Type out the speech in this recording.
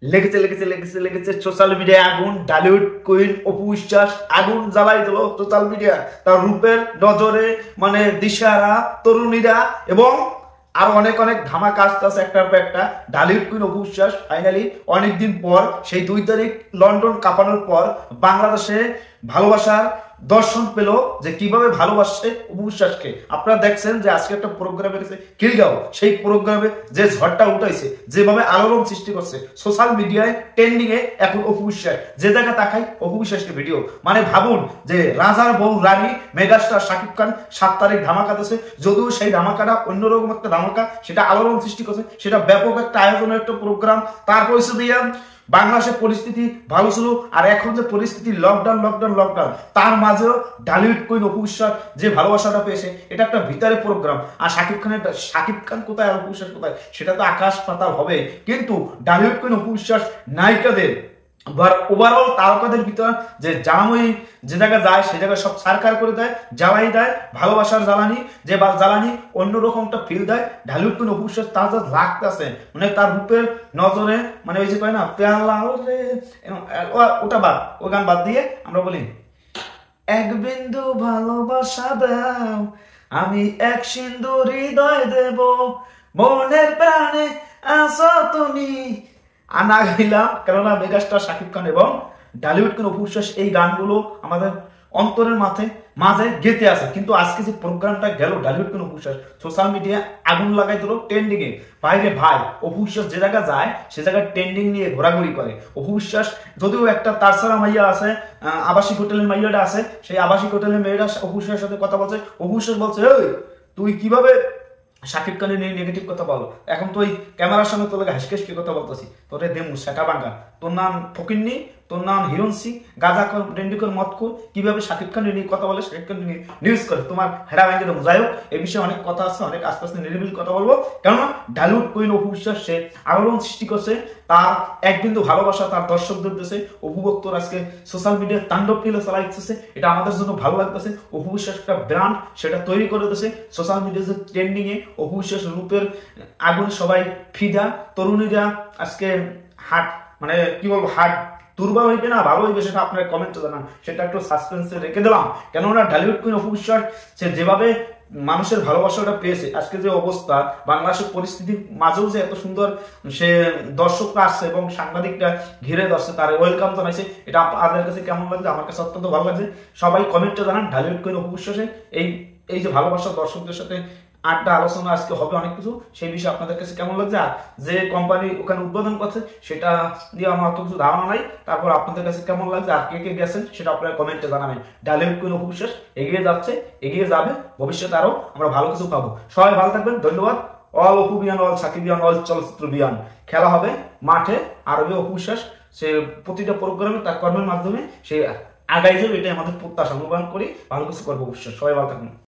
লেগেছে সোশ্যাল মিডিয়ায় আগুন। ঢালিউড কুইন অপু বিশ্বাস আগুন জ্বালাই দিল সোশ্যাল মিডিয়া। তার রূপের নজরে মানে দিশারা তরুণীরা এবং আর অনেক অনেক ধামাকা আসতেছে একটার পর একটা। ঢালিউড কুইন অপু বিশ্বাস ফাইনালি অনেকদিন পর সেই 2 তারিখ লন্ডন কাঁপানোর পর বাংলাদেশে ভালোবাসার দর্শন পেল, যে কিভাবে ভালোবাসছে অপু বিশ্বাসকে। আপনারা দেখছেন যে আজকে একটা প্রোগ্রামে গেছে খিলগাঁও, সেই প্রোগ্রামে যে ঝড়টা উঠাইছে, যেভাবে আলোড়ন সৃষ্টি করছে সোশ্যাল মিডিয়ায় ট্রেন্ডিং এ এখন অপু বিশ্বাস। যে জায়গা তাকাই অপু বিশ্বাসকে ভিডিও, মানে ভাবুন যে রাজার বউ রানী মেগাস্টার শাকিব খান 7 তারিখ ধামাকা দিয়েছে। যদিও সেই ধামাকাটা অন্যরকম একটা ধামাকা, সেটা আলোড়ন সৃষ্টি করছে, সেটা ব্যাপক একটা আয়োজনের একটা প্রোগ্রাম। তারপর দিয়ে বাংলাদেশের পরিস্থিতি ভালো ছিল, আর এখন যে পরিস্থিতি লকডাউন তার মাঝেও ঢালিউড কুইন অপু বিশ্বাস যে ভালোবাসাটা পেয়েছে, এটা একটা ভিতরে প্রোগ্রাম। আর শাকিব খান কোথায় আর অপু বিশ্বাস কোথায়, সেটা তো আকাশ পাতাল হবে। কিন্তু ঢালিউড কুইন অপু বিশ্বাস নায়িকাদের ওভারঅল তারকাদের ভিতর যে জ্বালাময়ী যে জায়গায় যায়, সে জায়গায় সব সারকার করে দেয়, জ্বালাই দেয়, ভালোবাসার জ্বালানি, যে জ্বালানি অন্যরকম একটা ফিল দেয়। ঢালিউড কুইন অপু বিশ্বাস তার যা লাগতেছে, মানে তার রূপের নজরে, মানে ওই যে কয় না ওটা বাদ, ও গান বাদ দিয়ে আমরা বলি এক বিন্দু ভালোবাসা দাও, আমি এক সিন্ধু হৃদয় দেব, মনের প্রাণে আসো তুমি। আনা গাইলাম, কেননা মেগাস্টার শাকিব খান এবং ঢালিউড কুইন অপু বিশ্বাস এই গানগুলো আমাদের অন্তরের মাঝে গেতে আছে। কিন্তু আজকে যে প্রোগ্রামটা গেল Dhallywood queen Apu Biswas social media আগুন লাগাই দিল ট্রেন্ডিং এ। বাইরে ভাই অপু বিশ্বাস যে জায়গা যায় সে জায়গায় ট্রেন্ডিং নিয়ে ঘোরাঘুরি করে। অপু বিশ্বাস যদিও একটা তারসারা মাইয়া আছে, আবাসিক হোটেলের মাইয়াটা আছে, সেই আবাসিক হোটেলের মেয়েরা অপু বিশ্বাসের সাথে কথা বলছে। অপু বিশ্বাস বলছে, ওই তুই কিভাবে শাকিব খানের নিয়ে নেগেটিভ কথা বলো, এখন তো ওই ক্যামেরার সামনে তোর হাসকেসকে কথা বলতেছি, তোরে দেমু সেটা বাঙ্গা, তোর নাম ফকিন্নি, তোর নাম হিরণসি, গাজা কর ডেন্ডিকর মত কর, কিভাবে শাকিব খানের নিয়ে কথা বলে, শাকিব খান নিয়ে নিউজ করে, তোমার হেরা ভাঙ্গে দেবো। যাই হোক, এই বিষয়ে অনেক কথা আছে, অনেক আস্তে আস্তে নিরিবিলি কথা বলবো। কেননা ঢালিউড কুইন অপু বিশ্বাস সে আলোড়ন সৃষ্টি করছে, তার এক বিন্দু ভালোবাসা তার দর্শকদের দেশে অপু ভক্তর আজকে সোশ্যাল মিডিয়ার তাণ্ডব নীলা চালাইতেছে। এটা আমাদের জন্য ভালো লাগতেছে। অপু বিশ্বাস একটা ব্র্যান্ড সেটা তৈরি করে দিয়েছে সোশ্যাল মিডিয়াতে ট্রেন্ডিং এ। অপু বিশ্বাস রূপের আগুন সবাই ফিদা, তরুণীরা আজকে হাট, মানে কি বলবো, হাট দুর্বল হইবে না ভালো হইবে, সেটা আপনার কমেন্টে জানান, সেটা একটু সাসপেন্সে রেখে দিলাম। কেননা ঢালিউড কুইন অপু বিশ্বাস সে যেভাবে মানুষের ভালোবাসাটা পেয়েছে, আজকে যে অবস্থা বাংলাদেশের পরিস্থিতির মাঝেও যে এত সুন্দর সে দর্শকরা আসছে এবং সাংবাদিকরা ঘিরে ধরছে, তার ওয়েলকাম জানাইছে, এটা আপনাদের কাছে কেমন লাগছে? আমার কাছে অত্যন্ত ভালো লাগছে। সবাই কমেন্টে জানান ঢালিউড কুইন অপু বিশ্বাসে এই যে ভালোবাসা দর্শকদের সাথে আড্ডা আলোচনা আজকে হবে অনেক কিছু, সেই বিষয়ে আপনাদের কাছে কেমন লাগছে? আর যে কোম্পানি ওখানে উদ্বোধন করছে সেটা নিয়ে আমার অত কিছু ধারণা নাই। তারপর আপনাদের কাছে কেমন লাগছে আর কে কে গেছেন সেটা আপনারা কমেন্টে জানাবেন। ঢালিউড কুইন অপু বিশ্বাস এগিয়ে যাচ্ছে, এগিয়ে যাবে, ভবিষ্যতে আরো আমরা ভালো কিছু পাবো। সবাই ভালো থাকবেন, ধন্যবাদ। অল অপু বিয়ান, অল সাকিব বিয়ান, অল চলচ্চিত্র বিয়ান। খেলা হবে মাঠে, আরবি অপু বিশ্বাস সে প্রতিটা প্রোগ্রামে তার কর্মের মাধ্যমে সে আগাই যাবে, এটাই আমাদের প্রত্যাশা। অনুমান করি ভালো কিছু করবো অবশ্যই। সবাই ভালো থাকবেন।